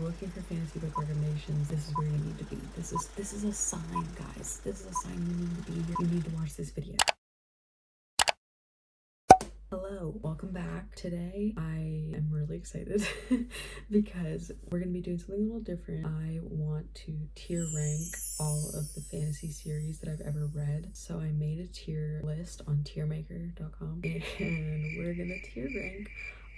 looking for fantasy book recommendations, this is where you need to be. This is a sign, guys. This is a sign you need to be here. You need to watch this video. Hello, welcome back. Today I am really excited because we're going to be doing something a little different. I want to tier rank all of the fantasy series that I've ever read. So I made a tier list on tiermaker.com and we're going to tier rank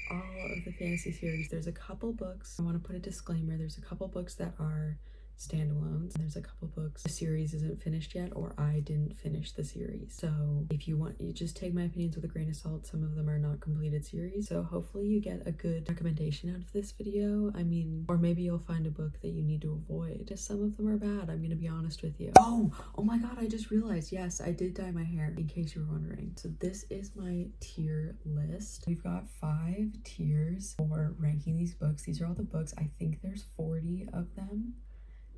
all of the fantasy series. There's a couple books. I want to put a disclaimer. There's a couple books that are standalones. There's a couple books the series isn't finished yet, or I didn't finish the series. So if you want, you just take my opinions with a grain of salt. Some of them are not completed series. So hopefully you get a good recommendation out of this video. I mean, or maybe you'll find a book that you need to avoid. Just some of them are bad. I'm gonna be honest with you. Oh my god, I just realized, yes, I did dye my hair, in case you were wondering. So this is my tier list. We've got 5 tiers for ranking these books. These are all the books. I think there's 40 of them.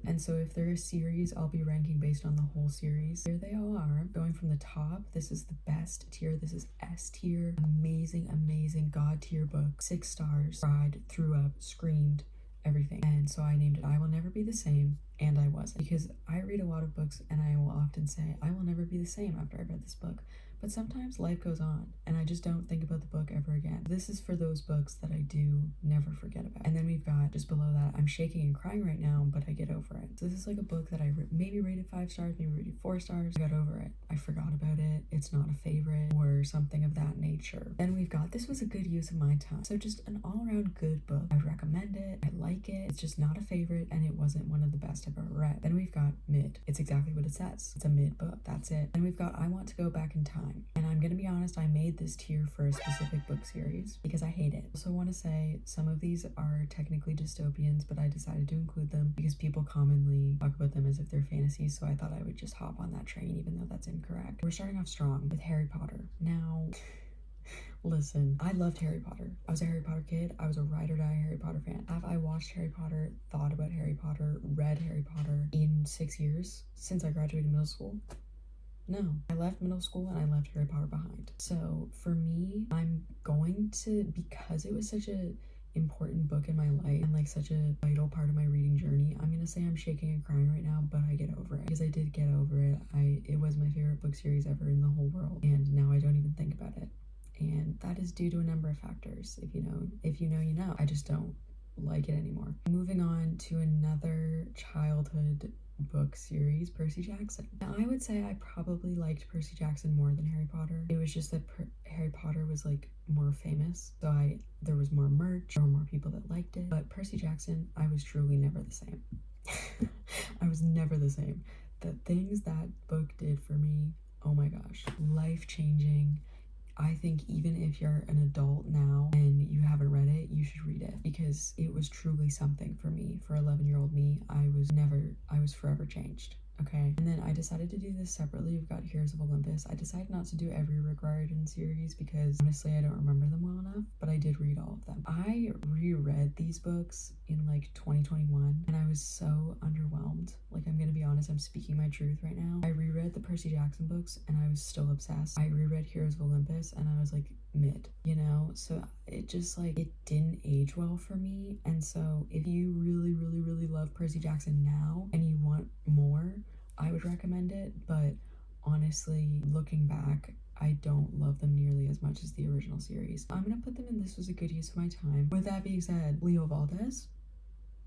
And so if they're a series, I'll be ranking based on the whole series. Here they all are. Going from the top, this is the best tier. This is S tier. Amazing, amazing God tier book. 6 stars. Cried, threw up, screamed, everything. And so I named it I Will Never Be the Same, and I wasn't. Because I read a lot of books and I will often say, I will never be the same after I read this book. But sometimes life goes on and I just don't think about the book ever again. This is for those books that I do never forget about. And then we've got, just below that, I'm shaking and crying right now, but I get over it. So this is like a book that I maybe rated 5 stars, maybe rated 4 stars. I got over it. I forgot about it. It's not a favorite or something of that nature. Then we've got, this was a good use of my time. So just an all-around good book. I would recommend it. I like it. It's just not a favorite and it wasn't one of the best I've ever read. Then we've got mid. It's exactly what it says. It's a mid book. That's it. And we've got I Want to Go Back in Time. And I'm gonna be honest, I made this tier for a specific book series because I hate it. I also want to say some of these are technically dystopians, but I decided to include them because people commonly talk about them as if they're fantasies, so I thought I would just hop on that train even though that's incorrect. We're starting off strong with Harry Potter. Now, listen, I loved Harry Potter. I was a Harry Potter kid. I was a ride or die Harry Potter fan. Have I watched Harry Potter, thought about Harry Potter, read Harry Potter in 6 years since I graduated middle school? No, I left middle school and I left Harry Potter behind. So for me, I'm going to, because it was such a important book in my life and like such a vital part of my reading journey, I'm gonna say I'm shaking and crying right now, but I get over it because I did get over it. It was my favorite book series ever in the whole world, and now I don't even think about it. And that is due to a number of factors. If you know, you know. I just don't like it anymore. Moving on to another childhood book series, Percy Jackson. Now I would say I probably liked Percy Jackson more than Harry Potter. It was just that Harry Potter was like more famous, so there was more merch, there were more people that liked it. But Percy Jackson, I was truly never the same. I was never the same. The things that book did for me, oh my gosh, life-changing. I think even if you're an adult now and you haven't read it, you should read it because it was truly something for me. For 11-year-old me, I was forever changed. Okay, and then I decided to do this separately. We've got Heroes of Olympus. I decided not to do every Rick Riordan series because honestly I don't remember them well enough, but I did read all of them. I reread these books in like 2021 and I was so underwhelmed. Like, I'm gonna be honest, I'm speaking my truth right now. I reread the Percy Jackson books and I was still obsessed. I reread Heroes of Olympus and I was like mid, you know? So it just like, it didn't age well for me. And so if you really, really, really love Percy Jackson now and you want more, I would recommend it, but honestly, looking back, I don't love them nearly as much as the original series. I'm gonna put them in this was a good use of my time. With that being said, Leo Valdez,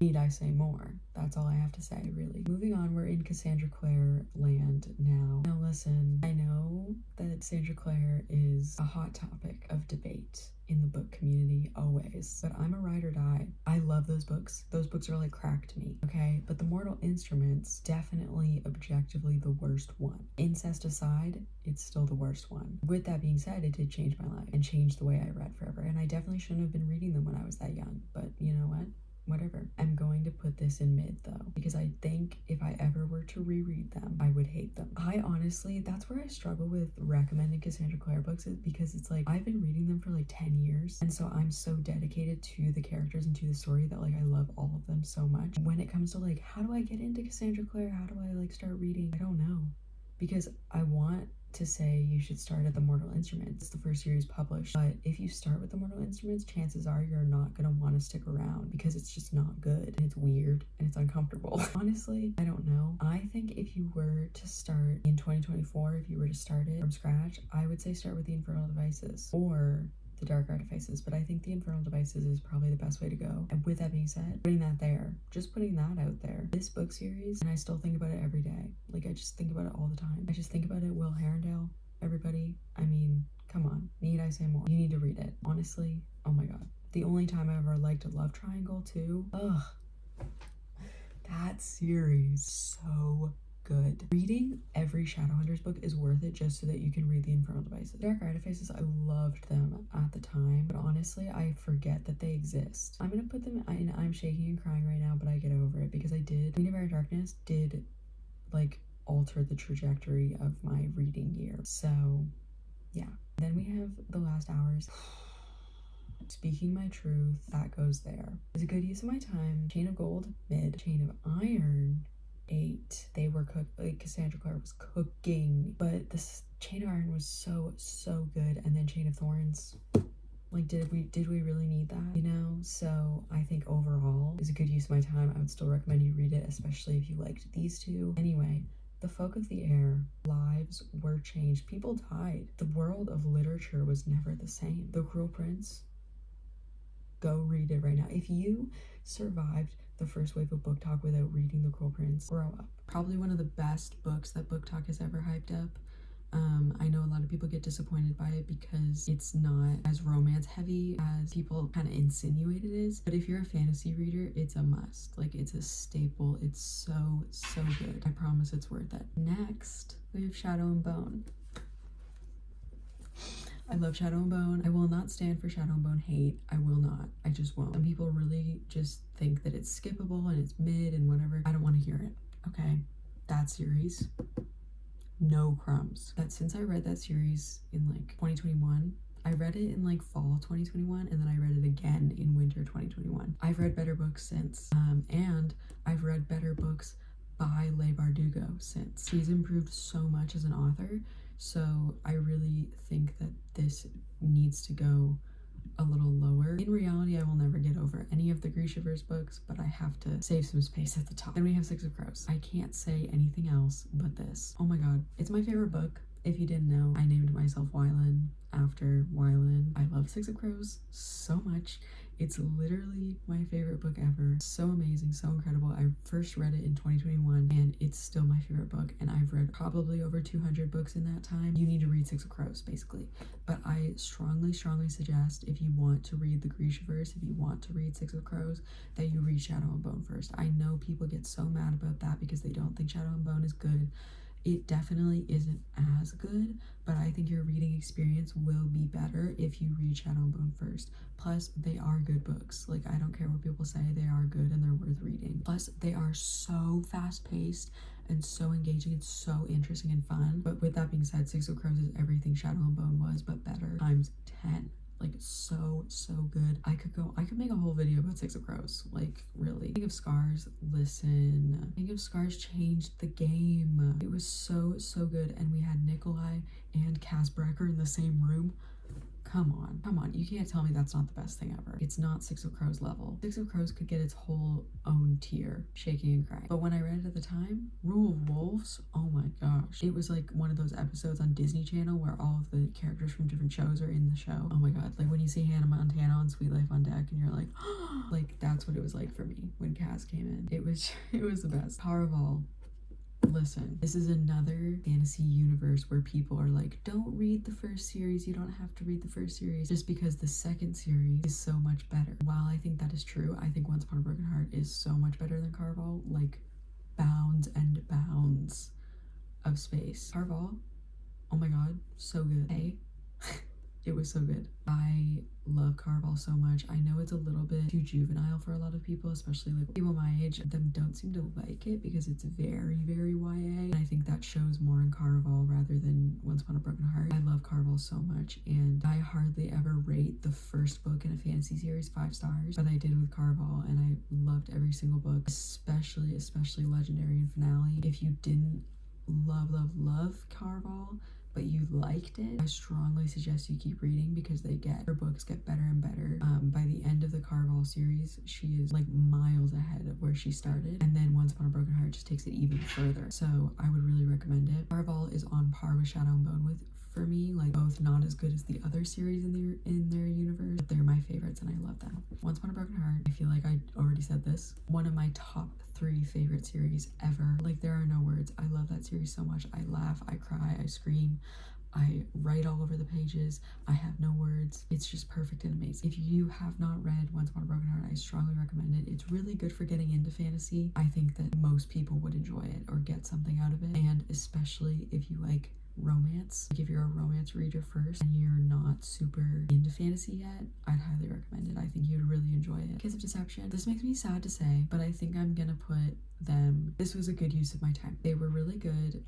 need I say more? That's all I have to say, really. Moving on, we're in Cassandra Clare land now. Now listen, I know that Cassandra Clare is a hot topic of debate in the book community always, but I'm a ride or die. I love those books. Those books are like crack to me, okay? But The Mortal Instruments, definitely objectively the worst one. Incest aside, it's still the worst one. With that being said, it did change my life and change the way I read forever, and I definitely shouldn't have been reading them when I was that young, but you know what? Whatever. I'm going to put this in mid though, because I think if I ever were to reread them, I would hate them. I honestly, that's where I struggle with recommending Cassandra Clare books, is because it's like, I've been reading them for like 10 years. And so I'm so dedicated to the characters and to the story that like, I love all of them so much. When it comes to like, how do I get into Cassandra Clare? How do I like start reading? I don't know. Because I want to say you should start at the Mortal Instruments. It's the first series published, but if you start with the Mortal Instruments, chances are you're not gonna want to stick around because it's just not good and it's weird and it's uncomfortable. Honestly, I don't know. I think if you were to start in 2024, if you were to start it from scratch, I would say start with the Infernal Devices or the Dark Artifices, but I think the Infernal Devices is probably the best way to go. And with that being said, putting that there, just putting that out there, this book series, and I still think about it every day. Like, I just think about it all the time. I just think about it. Will Herondale, everybody. I mean, come on. Need I say more? You need to read it. Honestly, oh my god. The only time I ever liked a love triangle too. Ugh. That series, so good. Reading every Shadowhunters book is worth it just so that you can read the Infernal Devices. Dark Artifices, I loved them at the time, but honestly, I forget that they exist. I'm gonna put them in I'm shaking and crying right now, but I get over it because I did. Queen of Air and Darkness did, like, alter the trajectory of my reading year. So, yeah. Then we have The Last Hours. Speaking My Truth, that goes there. It's a good use of my time. Chain of Gold, mid. Chain of Iron, 8. They were like Cassandra Clare was cooking, but this Chain of Iron was so good. And then Chain of Thorns, like, did we really need that, you know? So I think overall is a good use of my time. I would still recommend you read it, especially if you liked these two. Anyway, The Folk of the Air, lives were changed, people died, the world of literature was never the same. The Cruel Prince, go read it right now. If you survived the first wave of book talk without reading The Cruel Prince, grow up. Probably one of the best books that book talk has ever hyped up. I know a lot of people get disappointed by it because it's not as romance heavy as people kind of insinuate it is. But if you're a fantasy reader, it's a must. Like, it's a staple. It's so good. I promise it's worth it. Next, we have Shadow and Bone. I love Shadow and Bone. I will not stand for Shadow and Bone hate. I will not. I just won't. Some people really just think that it's skippable and it's mid and whatever. I don't want to hear it. Okay. That series, no crumbs. That since I read that series in like 2021, I read it in like fall 2021 and then I read it again in winter 2021. I've read better books since. And I've read better books by Leigh Bardugo since. She's improved so much as an author. So I really think that this needs to go a little lower. In reality, I will never get over any of the Grishaverse books, but I have to save some space at the top. Then we have Six of Crows. I can't say anything else but this. Oh my god, it's my favorite book. If you didn't know, I named myself Wylan after Wylan. I love Six of Crows so much. It's literally my favorite book ever. So amazing, so incredible. I first read it in 2021 and it's still my favorite book, and I've read probably over 200 books in that time. You need to read Six of Crows, basically. But I strongly suggest, if you want to read the Grishaverse, if you want to read Six of Crows, that you read Shadow and Bone first. I know people get so mad about that because they don't think Shadow and Bone is good. It definitely isn't as good, but I think your reading experience will be better if you read Shadow and Bone first. Plus, they are good books. Like, I don't care what people say, they are good and they're worth reading. Plus, they are so fast-paced and so engaging and so interesting and fun. But with that being said, Six of Crows is everything Shadow and Bone was, but better times 10. Like, so good. I could make a whole video about Six of Crows. Like, really. King of Scars, listen. King of Scars changed the game. It was so good. And we had Nikolai and Cass Brecker in the same room. Come on. You can't tell me that's not the best thing ever. It's not Six of Crows level. Six of Crows could get its whole own tier, shaking and crying. But when I read it at the time, Rule of Wolves, oh my gosh. It was like one of those episodes on Disney Channel where all of the characters from different shows are in the show. Oh my god, like when you see Hannah Montana on Sweet Life on Deck and you're like, oh, like that's what it was like for me when Cass came in. It was the best. Powerball. Listen, this is another fantasy universe where people are like, don't read the first series, you don't have to read the first series, just because the second series is so much better. While I think that is true, I think Once Upon a Broken Heart is so much better than Caraval, like bounds and bounds of space. Caraval, oh my god, so good. Hey. It was so good. I love Caraval so much. I know it's a little bit too juvenile for a lot of people, especially like people my age. Them don't seem to like it because it's very YA. And I think that shows more in Caraval rather than Once Upon a Broken Heart. I love Caraval so much, and I hardly ever rate the first book in a fantasy series 5 stars, but I did with Caraval, and I loved every single book, especially Legendary and Finale. If you didn't love Caraval, but you liked it, I strongly suggest you keep reading because her books get better and better. By the end of the Caraval series, she is like miles ahead of where she started, and then Once Upon a Broken Heart just takes it even further. So I would really recommend it. Caraval is on par with Shadow and Bone for me, like both not as good as the other series in their universe, but they're my favorites and I love them. Once Upon a Broken Heart, I feel like I already said this, one of my top 3 favorite series ever. Like, there are no words. I love that series so much. I laugh, I cry, I scream, I write all over the pages. I have no words. It's just perfect and amazing. If you have not read Once Upon a Broken Heart, I strongly recommend it. It's really good for getting into fantasy. I think that most people would enjoy it or get something out of it, and especially if you like romance. Like, if you're a romance reader first and you're not super into fantasy yet, I'd highly recommend it. I think you'd really enjoy it. Kiss of Deception. This makes me sad to say, but I think I'm gonna put them. This was a good use of my time. They were really good.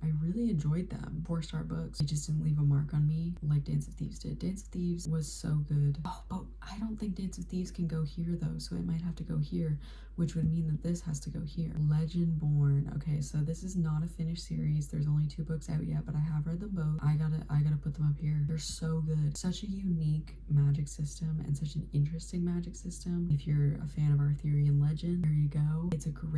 I really enjoyed them. 4-star books. They just didn't leave a mark on me like Dance of Thieves did. Dance of Thieves was so good. Oh, but I don't think Dance of Thieves can go here though, so it might have to go here, which would mean that this has to go here. Legendborn. Okay, so this is not a finished series. There's only 2 books out yet, but I have read them both. I gotta put them up here. They're so good. Such a unique magic system and such an interesting magic system. If you're a fan of Arthurian legend, there you go. It's a great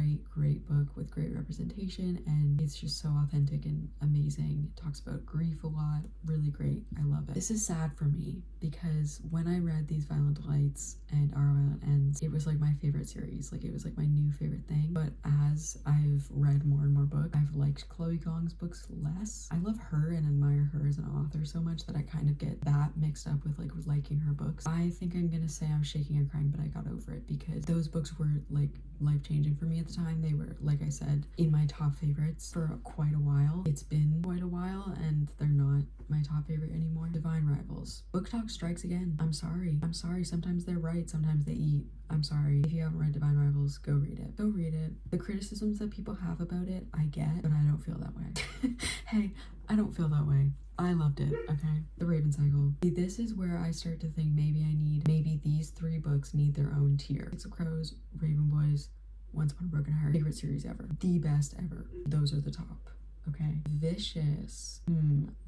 book with great representation, and it's just so authentic and amazing. It talks about grief a lot. Really great. I love it. This is sad for me because when I read These Violent Delights and Our Violent Ends, it was like my favorite series. Like, it was like my new favorite thing. But as I've read more and more books, I've liked Chloe Gong's books less. I love her and admire her as an author so much that I kind of get that mixed up with like liking her books. I think I'm gonna say I'm Shaking and Crying, but I got over it because those books were like life-changing for me at the time. They were, like I said, in my top favorites for quite a while. It's been quite a while and they're not my top favorite anymore. Divine Rivals. Book Talk strikes again. I'm sorry. Sometimes they're right, sometimes they eat. I'm sorry. If you haven't read Divine Rivals, go read it. Go read it. The criticisms that people have about it, I get, but I don't feel that way. Hey, I don't feel that way. I loved it, okay? The Raven Cycle. See, this is where I start to think maybe these 3 books need their own tier. Six of Crows, Raven Boys, Once Upon a Broken Heart. Favorite series ever. The best ever. Those are the top. Okay. Vicious.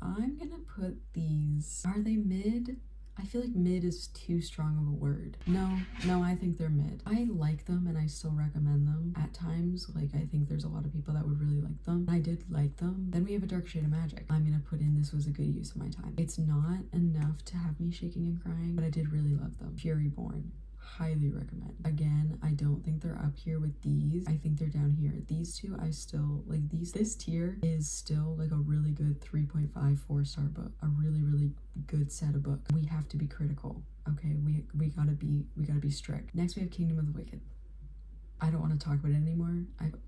I'm gonna put these. Are they mid? I feel like mid is too strong of a word. No, I think they're mid. I like them and I still recommend them. At times, like, I think there's a lot of people that would really like them. I did like them. Then we have A Dark Shade of Magic. I'm gonna put in this was a good use of my time. It's not enough to have me shaking and crying, but I did really love them. Furyborn. Highly recommend. Again, I don't think they're up here with these. I think they're down here. These 2, I still like these. This tier is still like a really good 3.5 4-star book. A really good set of books. We have to be critical. Okay, we gotta be strict. Next we have Kingdom of the Wicked. I don't want to talk about it anymore.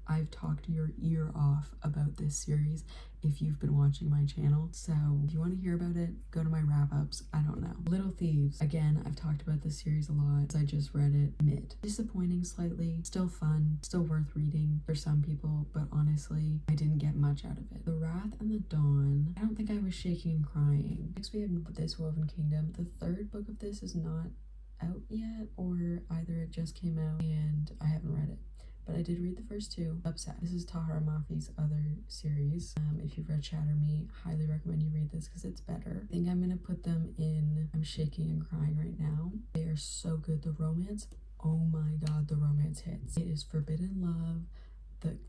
I've talked your ear off about this series if you've been watching my channel. So if you want to hear about it, go to my wrap-ups. I don't know. Little Thieves. Again, I've talked about this series a lot. I just read it. Mid. Disappointing slightly. Still fun. Still worth reading for some people, but honestly, I didn't get much out of it. The Wrath and the Dawn. I don't think I was shaking and crying. Next we have This Woven Kingdom. The 3rd book of this is not out yet, or either it just came out and I haven't read it, but I did read the first 2. Upset. This is Tahara Mafi's other series. If you've read Shatter Me, highly recommend you read this because it's better. I think I'm gonna put them in I'm Shaking and Crying right now. They are so good. The romance, oh my god, the romance hits. It is forbidden love.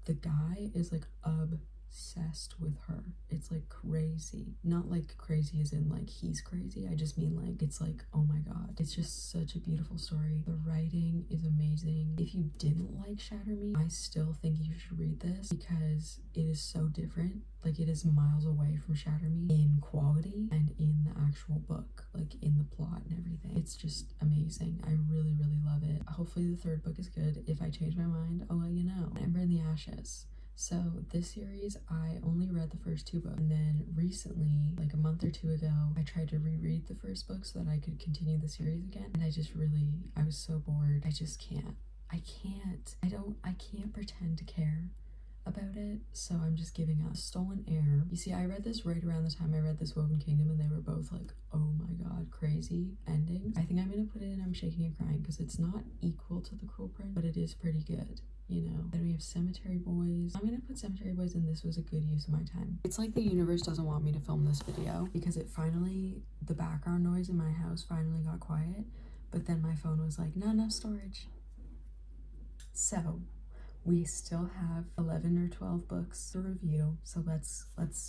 The guy is like obsessed with her. It's like crazy. Not like crazy as in like he's crazy. I just mean like it's like, oh my god. It's just such a beautiful story. The writing is amazing. If you didn't like Shatter Me, I still think you should read this because it is so different. Like, it is miles away from Shatter Me in quality and in the actual book, like in the plot and everything. It's just amazing. I really love it. Hopefully the 3rd book is good. If I change my mind, I'll let you know. Ember in the Ashes. So this series, I only read the first 2 books, and then recently, like a month or 2 ago, I tried to reread the first book so that I could continue the series again, and I was so bored. I just can't. I can't pretend to care about it, so I'm just giving a Stolen Heir. You see, I read this right around the time I read this Woven Kingdom, and they were both like, oh my god, crazy endings. I think I'm gonna put it in I'm Shaking and Crying because it's not equal to The Cruel Prince, but it is pretty good. You know, then we have Cemetery Boys. I'm gonna put Cemetery Boys in This Was a Good Use of My Time. It's like the universe doesn't want me to film this video because the background noise in my house finally got quiet, but then my phone was like, not enough storage. So we still have 11 or 12 books to review, so let's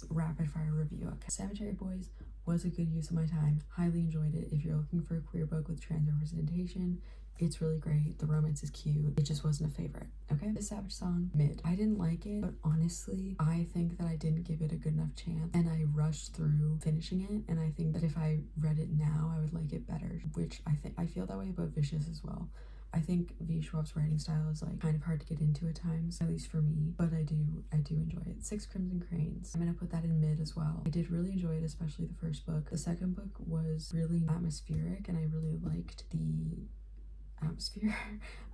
rapid fire review. Okay, Cemetery Boys was a good use of my time. Highly enjoyed it. If you're looking for a queer book with trans representation, it's really great. The romance is cute. It just wasn't a favorite. Okay, The Savage Song, mid. I didn't like it, but honestly, I think that I didn't give it a good enough chance, and I rushed through finishing it. And I think that if I read it now, I would like it better. Which I feel that way about Vicious as well. I think V. Schwab's writing style is like kind of hard to get into at times, at least for me, but I do enjoy it. Six Crimson Cranes. I'm gonna put that in mid as well. I did really enjoy it, especially the first book. The second book was really atmospheric, and I really liked the atmosphere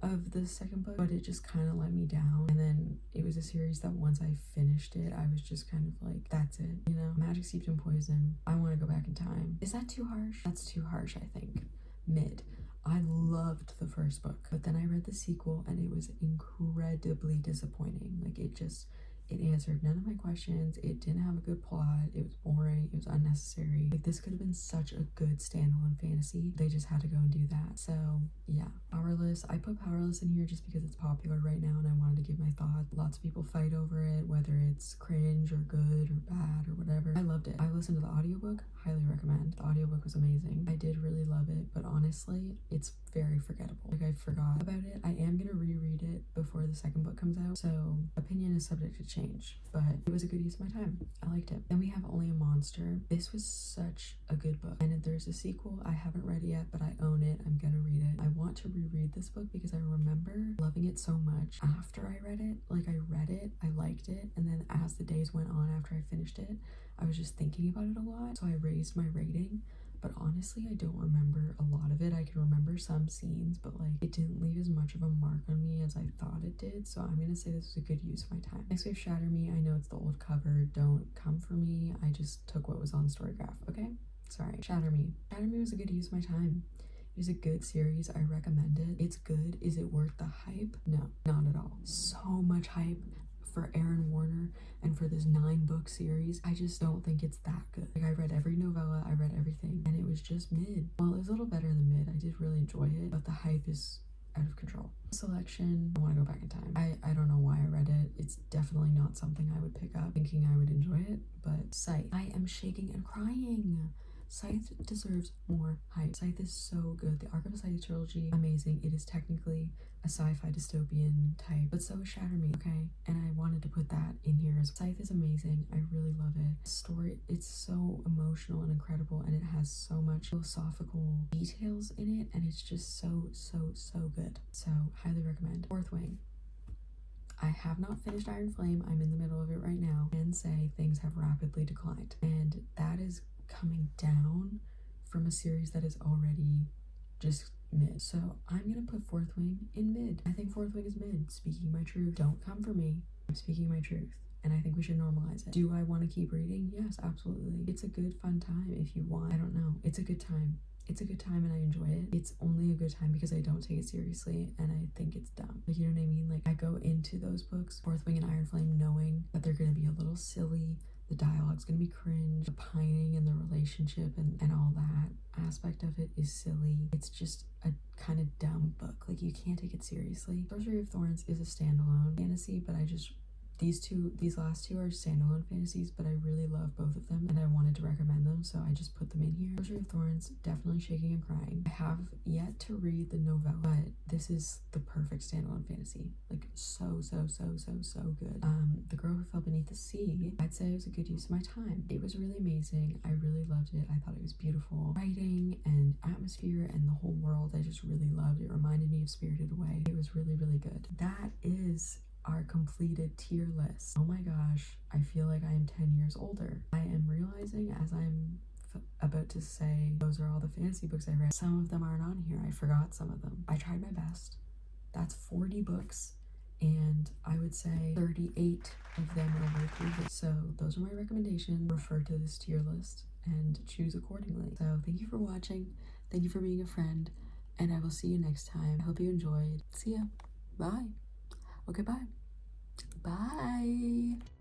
of the second book, but it just kind of let me down. And then it was a series that once I finished it, I was just kind of like, that's it, you know? Magic Steeped in Poison. I want to go back in time. Is that too harsh? That's too harsh, I think. Mid. I loved the first book, but then I read the sequel and it was incredibly disappointing. Like it answered none of my questions. It didn't have a good plot. It was boring. It was unnecessary. Like this could have been such a good standalone fantasy. They just had to go and do that. So yeah, Powerless. I put Powerless in here just because it's popular right now and I wanted to give my thoughts. Lots of people fight over it, whether it's cringe or good or bad or whatever. I loved it. I listened to the audiobook. Highly recommend. The audiobook was amazing. I did really love it, but honestly, it's very forgettable. Like I forgot about it. I am gonna reread it before the second book comes out, so opinion is subject to change, but it was a good use of my time. I liked it. Then we have Only a Monster. This was such a good book, and there's a sequel. I haven't read it yet, but I own it. I'm gonna read it. I want to reread this book because I remember loving it so much after I read it. Like I read it, I liked it, and then as the days went on after I finished it, I was just thinking about it a lot, so I raised my rating. But honestly, I don't remember a lot of it. I can remember some scenes, but like it didn't leave as much of a mark on me as I thought it did. So I'm gonna say this was a good use of my time. Next we have Shatter Me. I know it's the old cover. Don't come for me. I just took what was on Storygraph. Okay, sorry. Shatter Me. Shatter Me was a good use of my time. It is a good series. I recommend it. It's good. Is it worth the hype? No, not at all. So much hype for Aaron Warner and for this 9-book series. I just don't think it's that good. Like I read every novella, I read everything, and it was just mid. Well, it was a little better than mid. I did really enjoy it, but the hype is out of control. Selection. I want to go back in time. I don't know why I read it. It's definitely not something I would pick up thinking I would enjoy it, but Scythe. I am shaking and crying. Scythe deserves more hype. Scythe is so good. The Arc of a Scythe trilogy, amazing. It is technically a sci-fi dystopian type, but so is Shatter Me, okay? And I wanted to put that in here as Scythe is amazing. I really love it. Story, it's so emotional and incredible, and it has so much philosophical details in it, and it's just so good. So highly recommend. Fourth Wing. I have not finished Iron Flame. I'm in the middle of it right now, and say things have rapidly declined, and that is coming down from a series that is already just mid. So I'm gonna put Fourth Wing in mid. I think Fourth Wing is mid. Speaking my truth. Don't come for me. I'm speaking my truth. And I think we should normalize it. Do I want to keep reading? Yes, absolutely. It's a good fun time if you want. I don't know. It's a good time. It's a good time and I enjoy it. It's only a good time because I don't take it seriously and I think it's dumb. Like, you know what I mean? Like, I go into those books, Fourth Wing and Iron Flame, knowing that they're gonna be a little silly. The dialogue's gonna be cringe. The pining and the relationship and all that aspect of it is silly. It's just a kind of dumb book. Like, you can't take it seriously. Sorcery of Thorns is a standalone fantasy, but these last two are standalone fantasies, but I really love both of them and I wanted to recommend them, so I just put them in here. Sorcery of Thorns, definitely Shaking and Crying. I have yet to read the novella, but this is the perfect standalone fantasy. Like, so good. The Girl Who Fell Beneath the Sea, I'd say it was a good use of my time. It was really amazing. I really loved it. I thought it was beautiful. Writing and atmosphere and the whole world, I just really loved. It reminded me of Spirited Away. It was really good. That is our completed tier list. Oh my gosh, I feel like I am 10 years older. I am realizing as I'm about to say those are all the fantasy books I read, some of them aren't on here. I forgot some of them. I tried my best. That's 40 books and I would say 38 of them are worth reading. So those are my recommendations. Refer to this tier list and choose accordingly. So thank you for watching. Thank you for being a friend, and I will see you next time. I hope you enjoyed. See ya. Bye. Okay, bye. Bye.